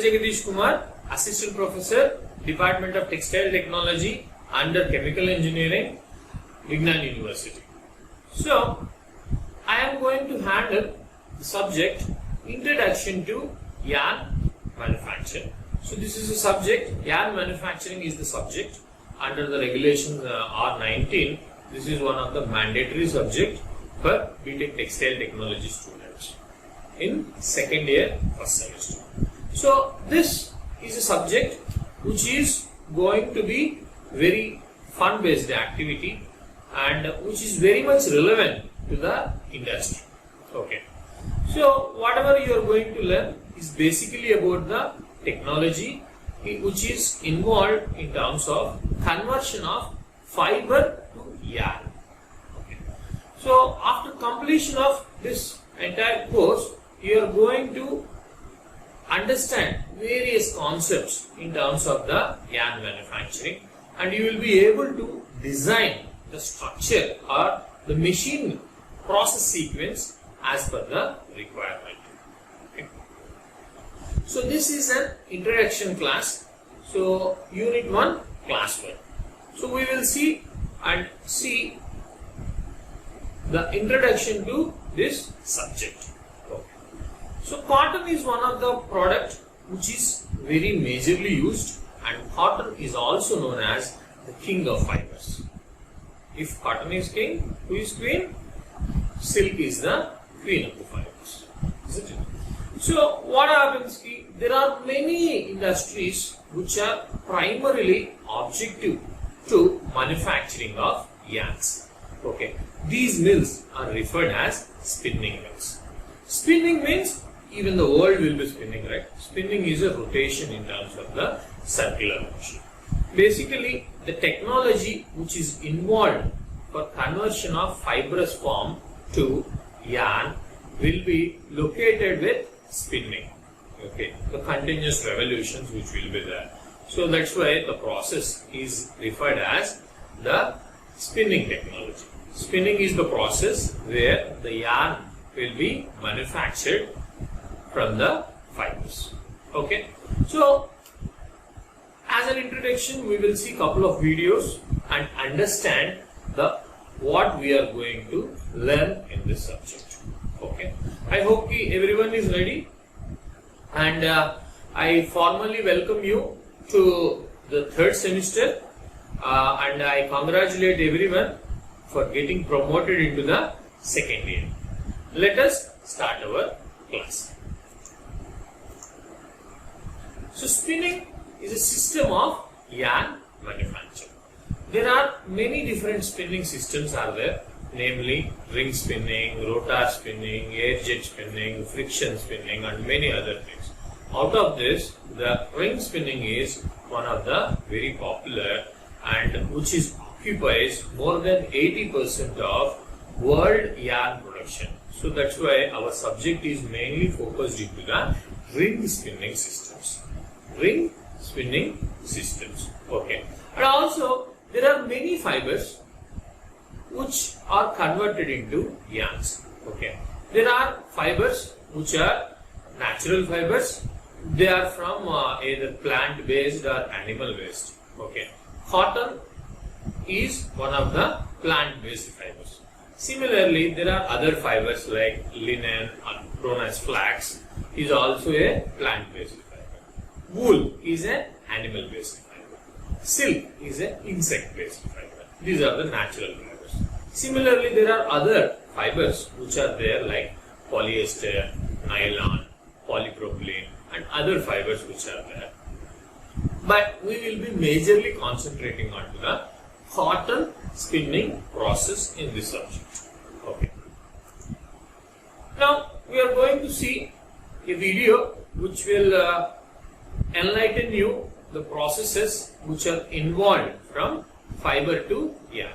Jagadish Kumar, Assistant Professor, Department of Textile Technology under Chemical Engineering, Vignan University. So, I am going to handle the subject Introduction to Yarn Manufacture. So, this is a subject, yarn manufacturing is the subject under the regulation R19. This is one of the mandatory subjects for BTech Textile Technology students in second year, first semester. So, this is a subject which is going to be very fun based activity and which is very much relevant to the industry. Okay. So, whatever you are going to learn is basically about the technology which is involved in terms of conversion of fiber to yarn. Okay. So, after completion of this entire course, you are going to understand various concepts in terms of the yarn manufacturing, and you will be able to design the structure or the machine process sequence as per the requirement. Okay. So, this is an introduction class. So, unit 1, class 1. So, we will see the introduction to this subject. Okay. So, cotton is one of the products which is very majorly used, and cotton is also known as the king of fibers. If cotton is king, who is queen? Silk is the queen of the fibers, isn't it? So, what happens? There are many industries which are primarily objective to manufacturing of yarns. Okay, these mills are referred as spinning mills. Spinning means even the world will be spinning, right? Spinning is a rotation in terms of the circular motion. Basically, the technology which is involved for conversion of fibrous form to yarn will be located with spinning. Okay, the continuous revolutions which will be there. So that's why the process is referred as the spinning technology. Spinning is the process where the yarn will be manufactured from the fibers. Okay, so as an introduction, we will see couple of videos and understand what we are going to learn in this subject. Okay, I hope everyone is ready, and I formally welcome you to the third semester, and I congratulate everyone for getting promoted into the second year. Let us start our class. So, spinning is a system of yarn manufacture. There are many different spinning systems are there, namely ring spinning, rotor spinning, air jet spinning, friction spinning, and many other things. Out of this, the ring spinning is one of the very popular and which is occupies more than 80% of world yarn production. So that's why our subject is mainly focused into the ring spinning systems. Ring spinning systems. Okay. And also there are many fibers which are converted into yarns. Okay. There are fibers which are natural fibers. They are from either plant based or animal based. Okay. Cotton is one of the plant based fibers. Similarly, there are other fibers like linen, known as flax, is also a plant based fiber. Wool is an animal based fiber. Silk is an insect based fiber. These are the natural fibers. Similarly, there are other fibers which are there like polyester, nylon, polypropylene, and other fibers which are there. But we will be majorly concentrating on the cotton spinning process in this subject. Okay. Now we are going to see a video which will enlighten you the processes which are involved from fiber to yarn.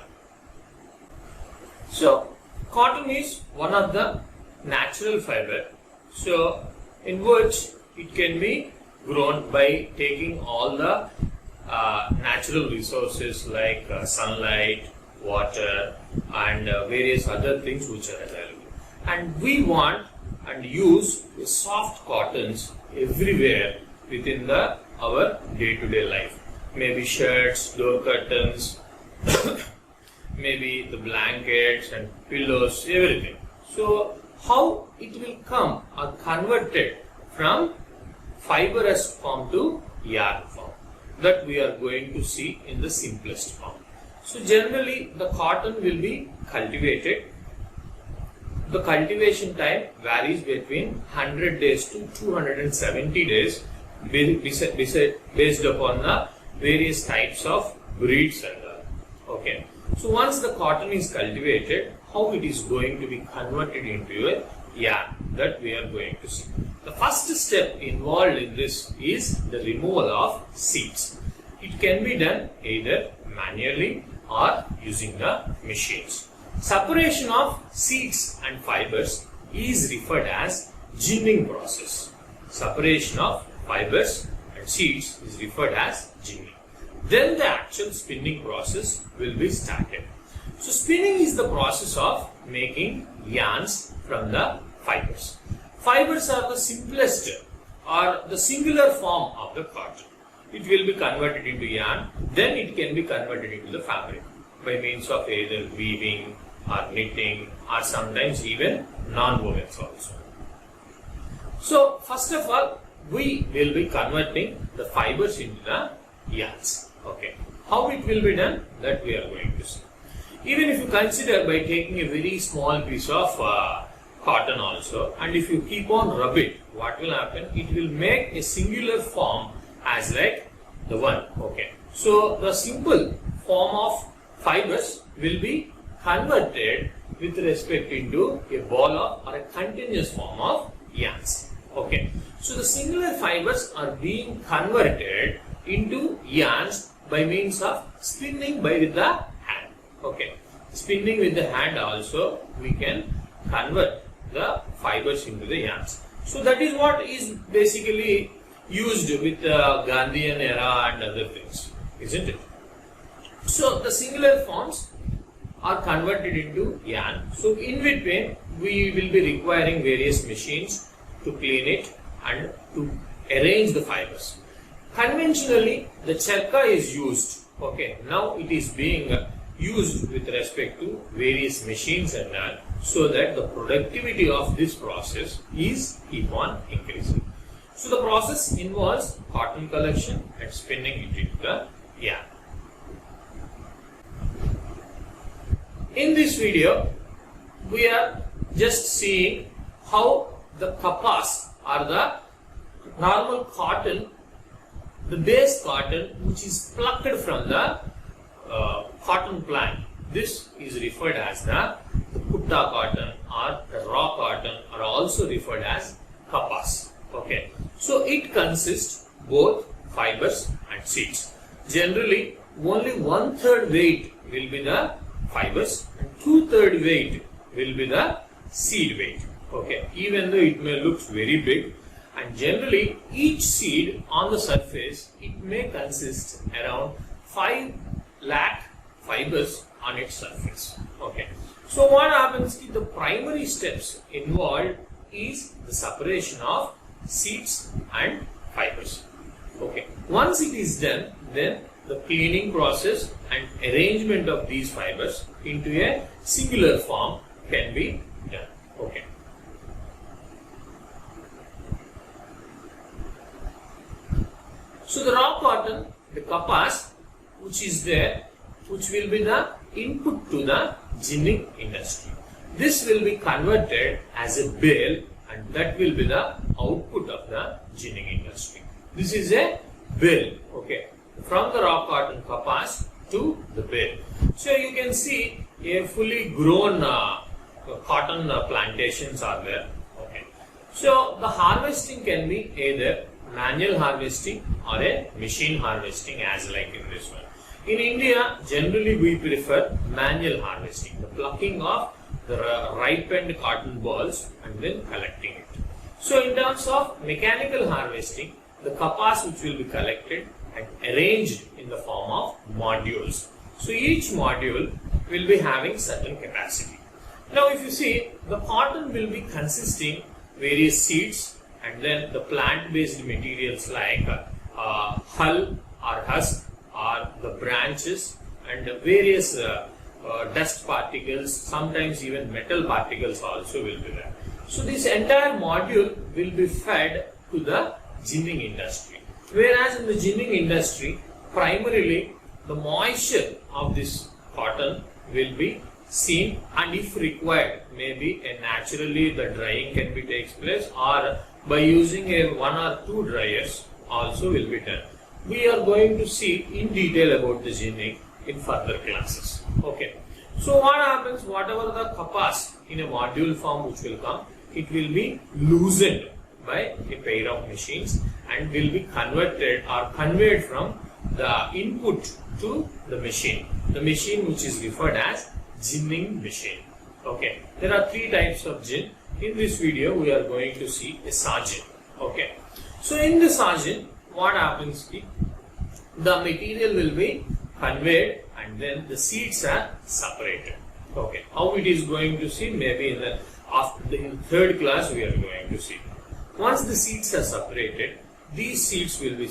So, cotton is one of the natural fiber. So, in which it can be grown by taking all the natural resources like sunlight, water, and various other things which are available. And we want and use soft cottons everywhere within our day-to-day life. Maybe shirts, door curtains, maybe the blankets and pillows, everything. So how it will come or converted from fibrous form to yarn form, that we are going to see in the simplest form. So generally the cotton will be cultivated. The cultivation time varies between 100 days to 270 days based upon the various types of breeds and all. Okay. So once the cotton is cultivated, how it is going to be converted into a yarn, that we are going to see. The first step involved in this is the removal of seeds. It can be done either manually or using the machines. Separation of seeds and fibers is referred as ginning process. Separation of fibers and seeds is referred as ginning. Then the actual spinning process will be started. So spinning is the process of making yarns from the fibers. Fibers are the simplest or the singular form of the cotton. It will be converted into yarn, then it can be converted into the fabric by means of either weaving or knitting or sometimes even non-wovens also. So first of all, we will be converting the fibers into the yarns. Okay. How it will be done, that we are going to see. Even if you consider by taking a very small piece of cotton also, and if you keep on rub it, what will happen? It will make a singular form as like the one. Okay. So the simple form of fibers will be converted with respect into a ball of or a continuous form of yarns. Okay. So the singular fibers are being converted into yarns by means of spinning with the hand. Okay. Spinning with the hand also we can convert the fibers into the yarns. So that is what is basically used with the Gandhian era and other things, isn't it? So the singular forms are converted into yarn. So in between we will be requiring various machines to clean it and to arrange the fibers. Conventionally the charka is used. Okay, now it is being used with respect to various machines and all, so that the productivity of this process is keep on increasing. So the process involves cotton collection and spinning it into the yarn. In this video, we are just seeing how the kapas or the normal cotton, the base cotton which is plucked from the cotton plant. This is referred as the putta cotton or the raw cotton, are also referred as kapas. Okay. So it consists both fibers and seeds. Generally, only 1/3 weight will be the fibers and 2/3 weight will be the seed weight. Okay. Even though it may look very big, and generally each seed on the surface, it may consist around 5 lakh fibers on its surface. Okay. So what happens is the primary steps involved is the separation of seeds and fibers. Okay. Once it is done, then the cleaning process and arrangement of these fibers into a singular form can be done. Okay. So the raw cotton, the kapas, which is there, which will be the input to the ginning industry. This will be converted as a bale, and that will be the output of the ginning industry. This is a bale, okay, from the raw cotton kapas to the bale. So you can see a fully grown cotton plantations are there. Okay. So the harvesting can be either manual harvesting or a machine harvesting, as like in this one. In India, generally we prefer manual harvesting, the plucking of the ripened cotton balls and then collecting it. So in terms of mechanical harvesting, the kapas which will be collected and arranged in the form of modules. So each module will be having certain capacity. Now if you see, the cotton will be consisting various seeds and then the plant-based materials like hull or husk or the branches and various dust particles, sometimes even metal particles also will be there. So this entire module will be fed to the ginning industry. Whereas in the ginning industry, primarily the moisture of this cotton will be seen, and if required, maybe naturally the drying can be takes place, or by using a 1 or 2 dryers also will be done. We are going to see in detail about the ginning in further classes. Okay. So what happens, whatever the kapas in a module form which will come, it will be loosened by a pair of machines and will be converted or conveyed from the input to the machine which is referred as ginning machine. Okay, there are 3 types of gin. In this video we are going to see a sergeant. Okay, so in the sergeant, what happens is the material will be conveyed and then the seeds are separated. Okay, how it is going to see, maybe in the in 3rd class we are going to see. Once the seeds are separated, these seeds will be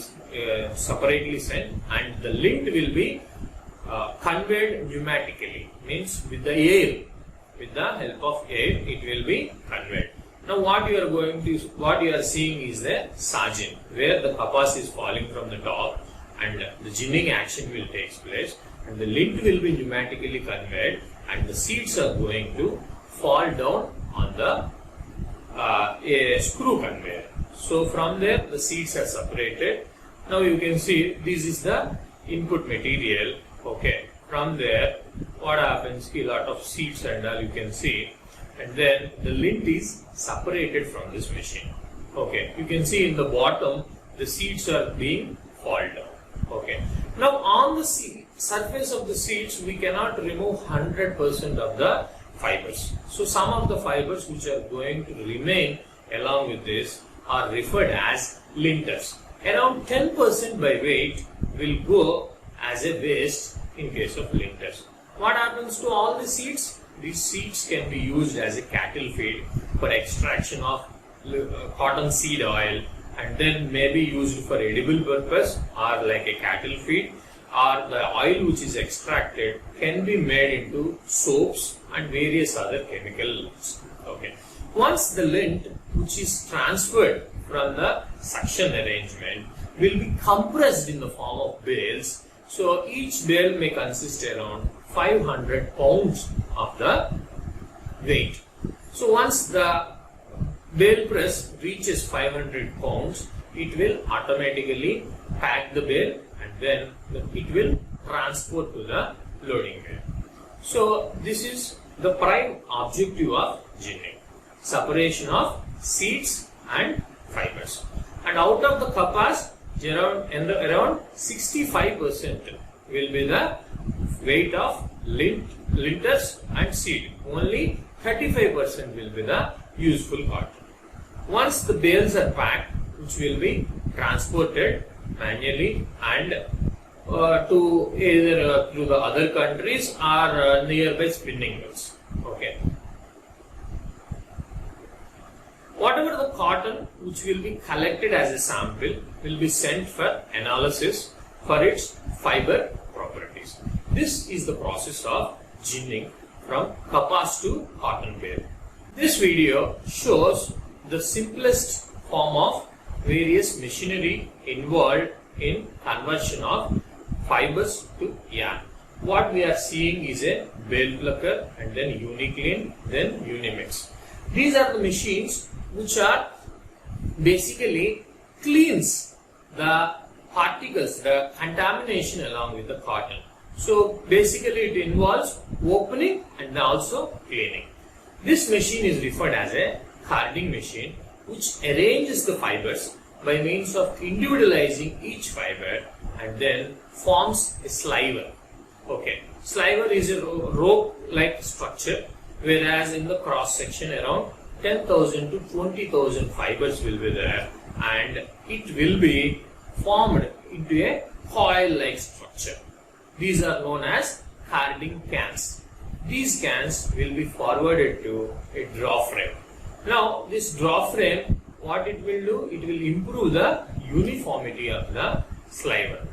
separately sent and the lint will be conveyed pneumatically, means with the air, with the help of air it will be conveyed. Now what you are seeing is the sergeant, where the kapas is falling from the top and the ginning action will take place and the lint will be pneumatically conveyed and the seeds are going to fall down on the a screw conveyor. So from there the seeds are separated. Now you can see this is the input material. Okay, from there what happens, a lot of seeds and all you can see, and then the lint is separated from this machine. Okay, you can see in the bottom the seeds are being fall down. Okay, now on the surface of the seeds we cannot remove 100% of the fibers. So some of the fibers which are going to remain along with this are referred as linters. Around 10% by weight will go as a waste in case of linters. What happens to all the seeds? These seeds can be used as a cattle feed for extraction of cotton seed oil, and then maybe used for edible purpose or like a cattle feed, or the oil which is extracted can be made into soaps and various other chemicals. Okay. Once the lint which is transferred from the suction arrangement will be compressed in the form of bales. So each bale may consist around 500 pounds of the weight. So once the bale press reaches 500 pounds, it will automatically pack the bale and then it will transport to the loading bay. So this is the prime objective of ginning: separation of seeds and fibers. And out of the kapas, around 65% will be the weight of linters and seed. Only 35% will be the useful cotton. Once the bales are packed, which will be transported manually and to either to the other countries or nearby spinning mills. Okay. Whatever the cotton which will be collected as a sample will be sent for analysis for its fiber properties. This is the process of ginning from kapas to cotton bale. This video shows the simplest form of various machinery involved in conversion of fibers to yarn. What we are seeing is a bale plucker and then uniclean, then unimix. These are the machines which are basically cleans the particles, the contamination along with the cotton. So basically it involves opening and also cleaning. This machine is referred as a carding machine, which arranges the fibers by means of individualizing each fiber and then forms a sliver. Okay, sliver is a rope-like structure, whereas in the cross section around 10,000 to 20,000 fibers will be there, and it will be formed into a coil-like structure. These are known as carding cans. These cans will be forwarded to a draw frame. Now this draw frame, what it will do? It will improve the uniformity of the sliver.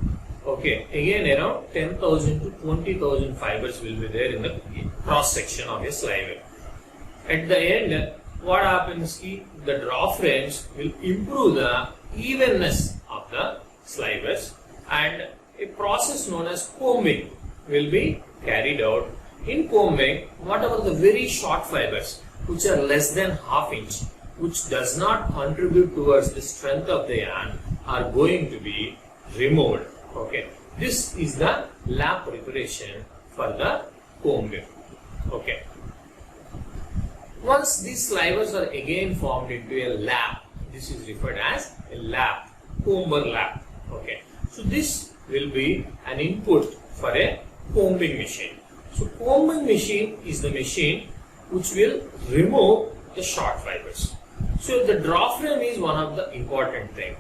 Okay, again around 10,000 to 20,000 fibers will be there in the cross section of a sliver. At the end, what happens is the draw frames will improve the evenness of the slivers, and a process known as combing will be carried out. In combing, whatever the very short fibers which are less than ½ inch, which does not contribute towards the strength of the yarn, are going to be removed. Okay, this is the lap preparation for the combing. Okay, once these slivers are again formed into a lap, this is referred as a lap, comber lap. Okay, so this will be an input for a combing machine. So combing machine is the machine which will remove the short fibers. So the draw frame is one of the important thing.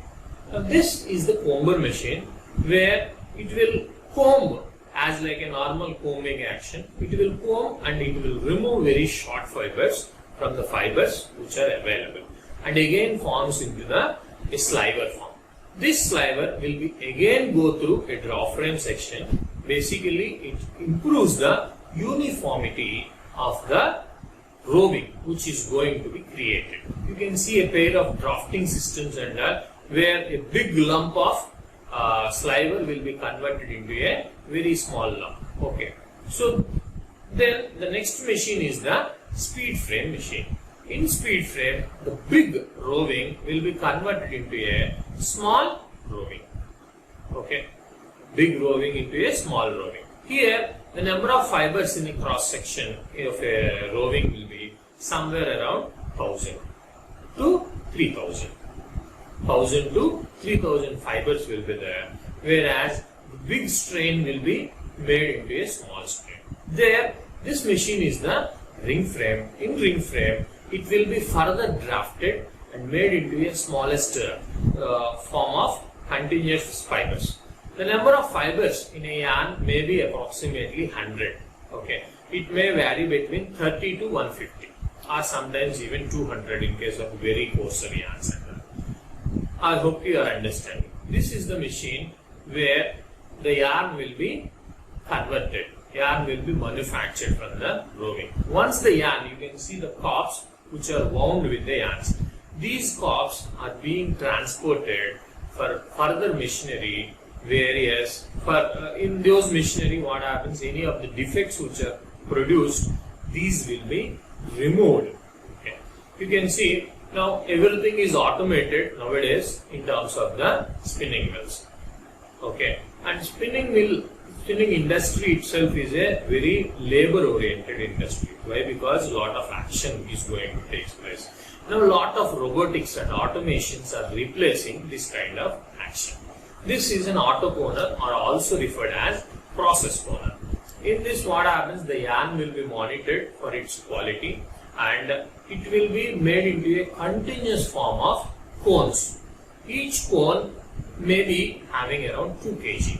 Now this is the comber machine, where it will comb as like a normal combing action. It will comb and it will remove very short fibers from the fibers which are available, and again forms into a sliver form. This sliver will be again go through a draw frame section. Basically, it improves the uniformity of the roving which is going to be created. You can see a pair of drafting systems and where a big lump of sliver will be converted into a very small lump. Okay, so then the next machine is the speed frame machine. In speed frame, the big roving will be converted into a small roving. Okay, big roving into a small roving. Here, the number of fibers in the cross section of a roving will be somewhere around 1000 to 3000. 1000 to 3000 fibers will be there, whereas the big strain will be made into a small strain. There, this machine is the ring frame. In ring frame, it will be further drafted and made into a smallest form of continuous fibers. The number of fibers in a yarn may be approximately 100. Okay, it may vary between 30 to 150, or sometimes even 200 in case of very coarser yarns. I hope you are understanding. This is the machine where the yarn will be converted. Yarn will be manufactured from the roving. Once the yarn, you can see the corps which are wound with the yarns. These corps are being transported for further machinery. Various in those machinery, what happens? Any of the defects which are produced, these will be removed. Okay. You can see now everything is automated nowadays in terms of the spinning mills. Okay, and spinning industry itself is a very labor-oriented industry. Why? Because a lot of action is going to take place. Now, a lot of robotics and automations are replacing this kind of action. This is an autoconer, or also referred as process coner. In this, what happens? The yarn will be monitored for its quality, and it will be made into a continuous form of cones. Each cone may be having around 2 kg,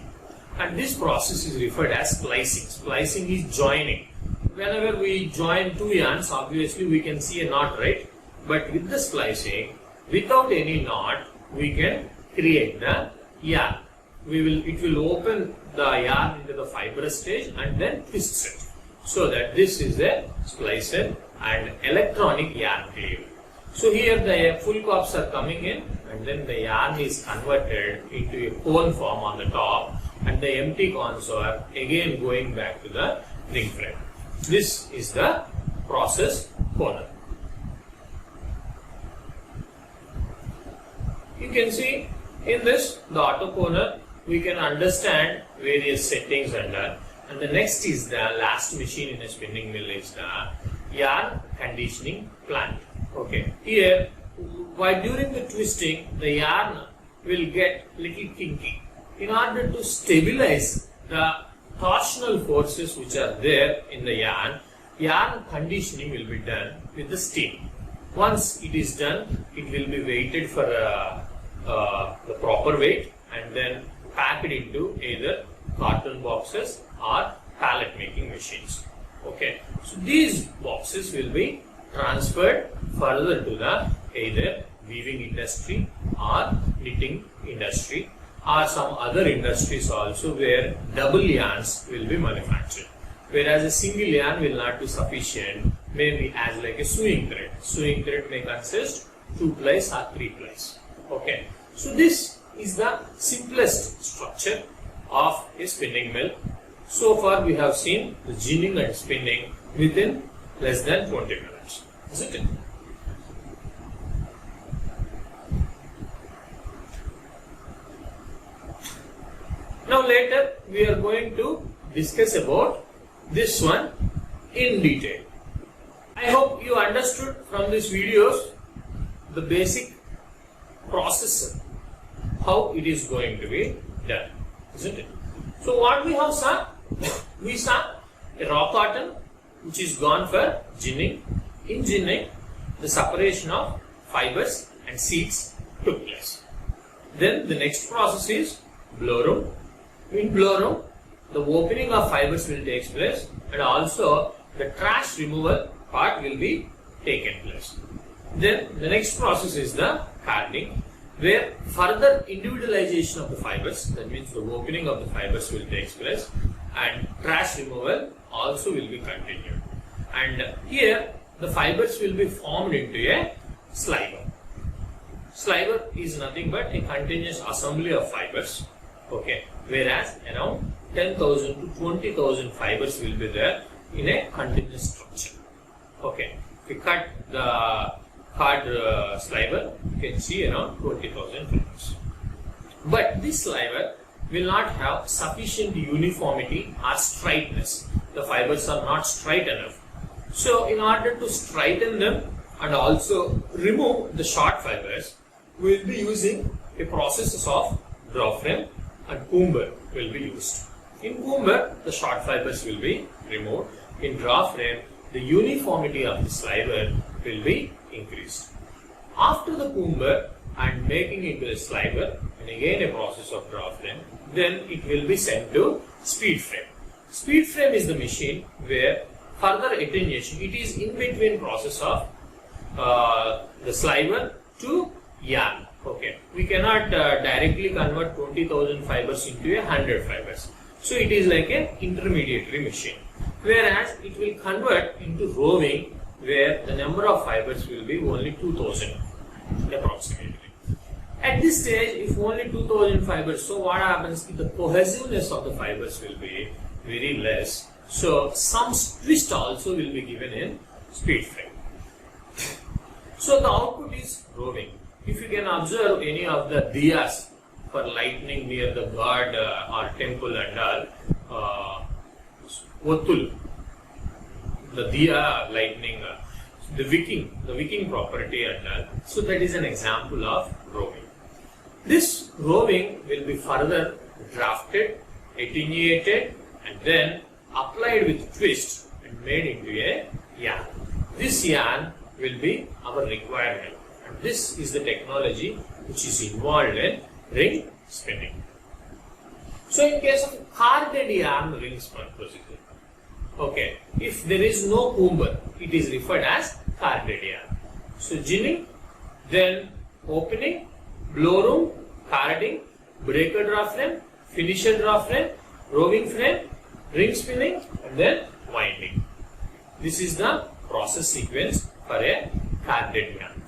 and this process is referred as splicing. Splicing is joining. Whenever we join 2 yarns, obviously we can see a knot, right? But with the splicing, without any knot, we can create the yarn. It will open the yarn into the fibrous stage and then twists it. So that this is a splicer and electronic yarn cleaver. So here the full corps are coming in, and then the yarn is converted into a cone form on the top, and the empty cones are again going back to the ring frame. This is the process coner. You can see in this, the autoconer, we can understand various settings under, and the next is the last machine in a spinning mill is the yarn conditioning plant. Okay, here while during the twisting, the yarn will get little kinky. In order to stabilize the torsional forces which are there in the yarn conditioning will be done with the steam. Once it is done, it will be weighted for the proper weight and then packed into either carton boxes or pallet making machines. Okay, so these boxes will be transferred further to the either weaving industry or knitting industry or some other industries also where double yarns will be manufactured. Whereas a single yarn will not be sufficient, maybe as like a sewing thread. Sewing thread may consist 2 plies or 3 plies. Okay. So this is the simplest structure of a spinning mill. So far we have seen the ginning and spinning within less than 20 minutes. Isn't it? Now later we are going to discuss about this one in detail. I hope you understood from these videos the basic process, how it is going to be done, isn't it? So what we have saw, we saw a raw cotton which is gone for ginning. In ginning, the separation of fibers and seeds took place. Then the next process is blow room. In blow room, the opening of fibers will take place and also the trash removal part will be taken place. Then the next process is the carding, where further individualization of the fibers, that means the opening of the fibers will take place and trash removal also will be continued. And here the fibers will be formed into a sliver. Sliver is nothing but a continuous assembly of fibers. Okay, whereas around 10,000 to 20,000 fibers will be there in a continuous structure. Okay, if we cut the hard sliver, you can see around 20,000 fibers. But this sliver will not have sufficient uniformity or straightness. The fibers are not straight enough. So in order to straighten them and also remove the short fibers, we will be using a process of draw frame and coomber will be used. In coomber, the short fibers will be removed. In draw frame, the uniformity of the sliver will be increased. After the coomber and making it a sliver, and again a process of draw frame, then it will be sent to speed frame. Speed frame is the machine where further attenuation, it is in between process of the sliver to yarn. Okay, we cannot directly convert 20,000 fibers into 100 fibers. So it is like an intermediary machine. Whereas it will convert into roving where the number of fibers will be only 2,000 approximately. At this stage, if only 2,000 fibers, so what happens is the cohesiveness of the fibers will be very less. So some twist also will be given in speed frame. So the output is roving. If you can observe any of the diyas for lighting near the god or temple and all, Ottul, the diya lightning, the wicking property and all. So that is an example of roving. This roving will be further drafted, attenuated and then applied with twist and made into a yarn. This yarn will be our requirement. And this is the technology which is involved in ring spinning. So in case of carded yarn ring spun procedure, okay, if there is no coomber, it is referred as carded yarn. So ginning, then opening, blow room, carding, breaker draw frame, finisher draw frame, roving frame, ring spinning and then winding. This is the process sequence for a carded yarn.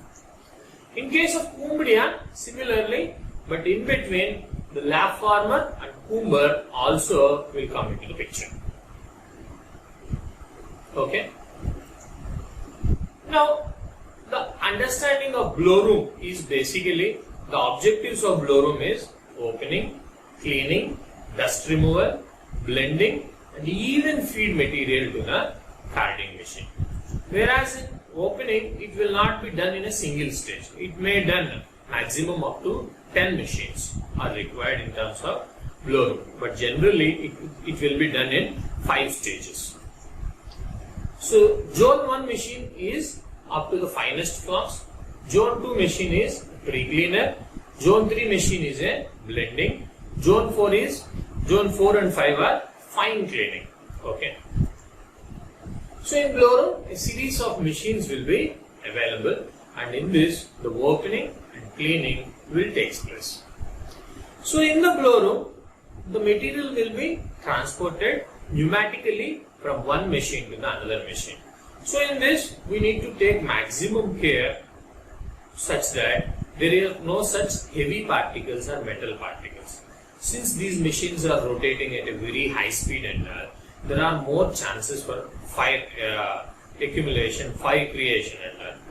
In case of combed yarn, similarly, but in between the lap former and coomber also will come into the picture. Okay. Now, the understanding of blow room is basically the objectives of blow room is opening, cleaning, dust removal, blending, and even feed material to the carding machine. Whereas in opening, it will not be done in a single stage. It may be done maximum up to 10 machines are required in terms of blow room. But generally, it will be done in 5 stages. So, Zone 1 machine is up to the finest floss. Zone 2 machine is pre-cleaner. Zone 3 machine is a blending. Zone 4 and 5 are fine cleaning. Okay. So in blow room, a series of machines will be available and in this the opening and cleaning will take place. So in the blow room, the material will be transported pneumatically from one machine to the another machine. So in this we need to take maximum care such that there is no such heavy particles or metal particles. Since these machines are rotating at a very high speed and there are more chances for fire accumulation, fire creation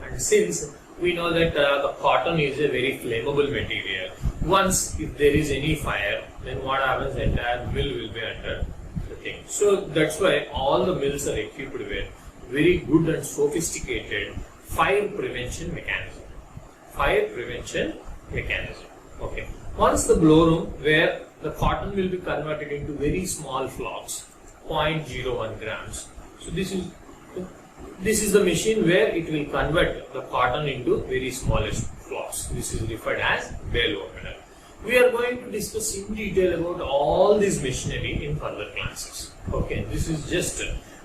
and since we know that the cotton is a very flammable material, once if there is any fire, then what happens, the entire mill will be under the thing. So that's why all the mills are equipped with very good and sophisticated fire prevention mechanism. Fire prevention mechanism. Okay. Once the blow room where the cotton will be converted into very small flocks, 0.01 grams. So this is the machine where it will convert the cotton into very smallest flocks. This is referred as bale opener. We are going to discuss in detail about all this machinery in further classes. Okay, this is just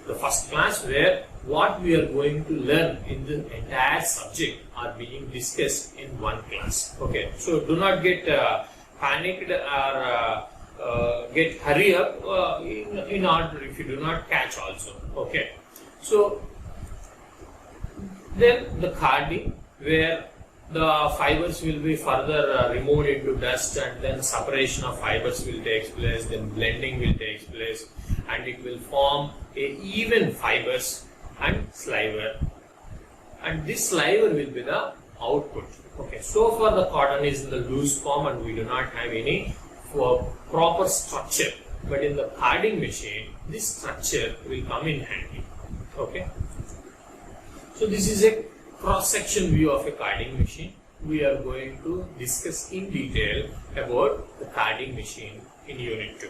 the first class where what we are going to learn in the entire subject are being discussed in one class. Okay, so do not get panicked or get hurry up in order if you do not catch also. Okay, so then the carding where the fibers will be further removed into dust and then separation of fibers will take place, then blending will take place and it will form a even fibers and sliver, and this sliver will be the output. Okay, so far the cotton is in the loose form and we do not have any proper structure, but in the carding machine this structure will come in handy. Okay, so this is a cross-section view of a carding machine. We are going to discuss in detail about the carding machine in Unit 2.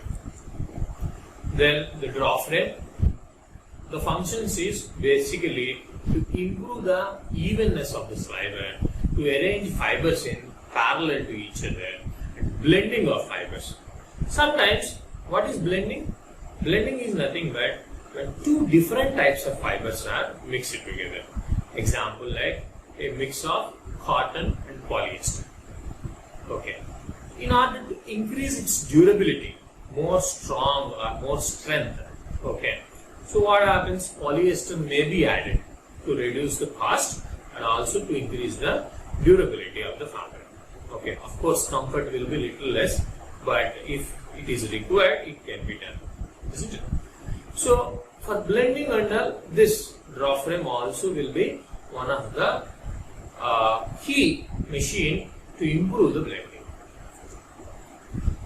Then the draw frame. The functions is basically to improve the evenness of the sliver, to arrange fibers in parallel to each other, and blending of fibers. Sometimes, what is blending? Blending is nothing but when two different types of fibers are mixed together. Example like a mix of cotton and polyester. Okay. In order to increase its durability, more strong or more strength. Okay. So what happens? Polyester may be added to reduce the cost and also to increase the durability of the fabric. Okay. Of course, comfort will be little less, but if it is required, it can be done. Isn't it? So for blending under this draw frame also will be one of the key machine to improve the blending.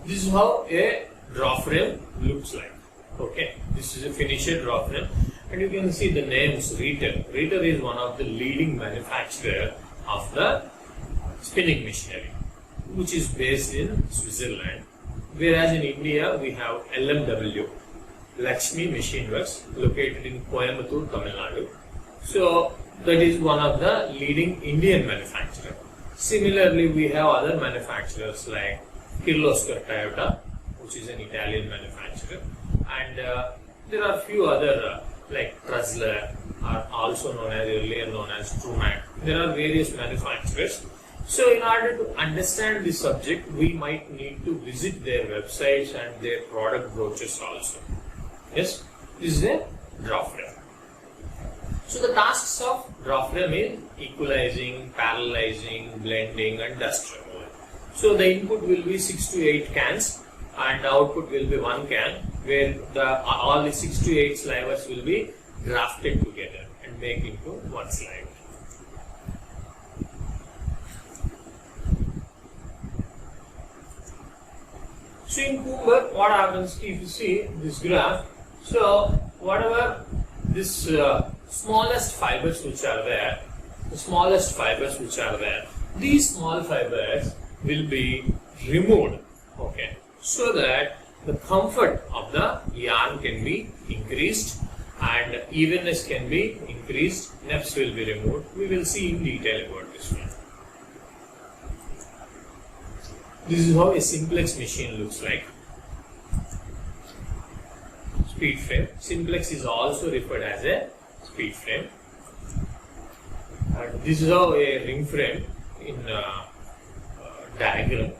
This is how a draw frame looks like. Okay, this is a finished draw frame and you can see the names Rieter. Rieter is one of the leading manufacturer of the spinning machinery, which is based in Switzerland, whereas in India we have LMW, Lakshmi Machine Works, located in Coimbatore, Tamil Nadu. So that is one of the leading Indian manufacturer. Similarly, we have other manufacturers like Kirloskar Toyota, which is an Italian manufacturer, and there are few other like Trussler, are also known as earlier known as Trumac. There are various manufacturers. So in order to understand this subject, we might need to visit their websites and their product brochures also. Yes, this is a draw frame. So the tasks of draw frame is equalizing, parallelizing, blending and dust removal. So the input will be 6 to 8 cans and the output will be 1 can, where all the 6 to 8 slivers will be grafted together and make into one sliver. So in Kumber, what happens if you see this graph? So whatever this smallest fibers which are there, these small fibers will be removed, okay, so that the comfort of the yarn can be increased and evenness can be increased, nets will be removed. We will see in detail about this one. This is how a simplex machine looks like. Speed frame. Simplex is also referred as a speed frame. and this is how a ring frame in diagram.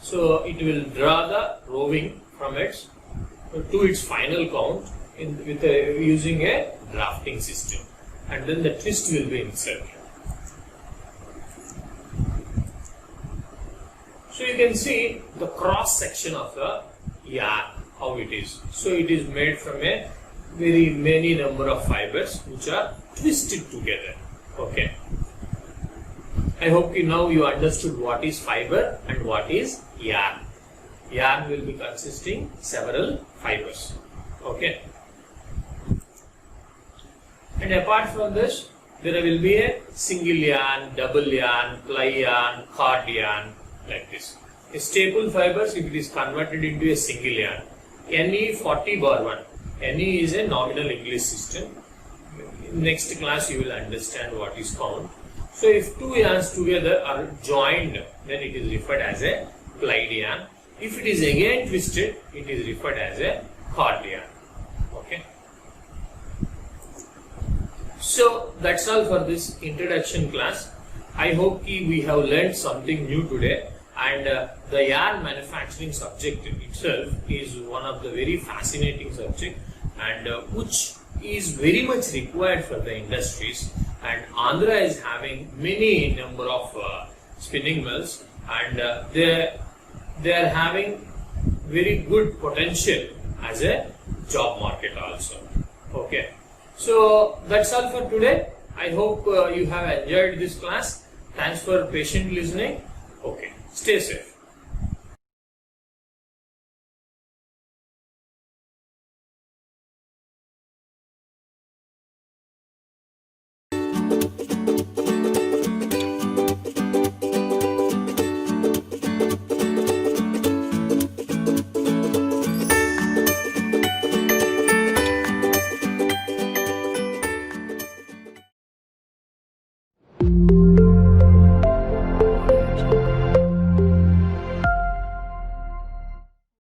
So it will draw the roving from its to its final count using a drafting system, and then the twist will be inserted. So you can see the cross section of the yarn, how it is. So it is made from a very many number of fibers which are twisted together. Okay. I hope now you understood what is fiber and what is yarn. Yarn will be consisting several fibers. Okay. And apart from this, there will be a single yarn, double yarn, ply yarn, cord yarn, like this. A staple fibers, if it is converted into a single yarn, NE40/1. NE is a nominal English system. In next class you will understand what is count. So if two yarns together are joined, then it is referred as a plied yarn. If it is again twisted, it is referred as a cord yarn. Okay. So that's all for this introduction class. I hope we have learned something new today, and the yarn manufacturing subject itself is one of the very fascinating subject, and which is very much required for the industries. And Andhra is having many number of spinning mills, and they are having very good potential as a job market also. Okay. So that's all for today. I hope you have enjoyed this class. Thanks for patient listening. Okay. Stay safe.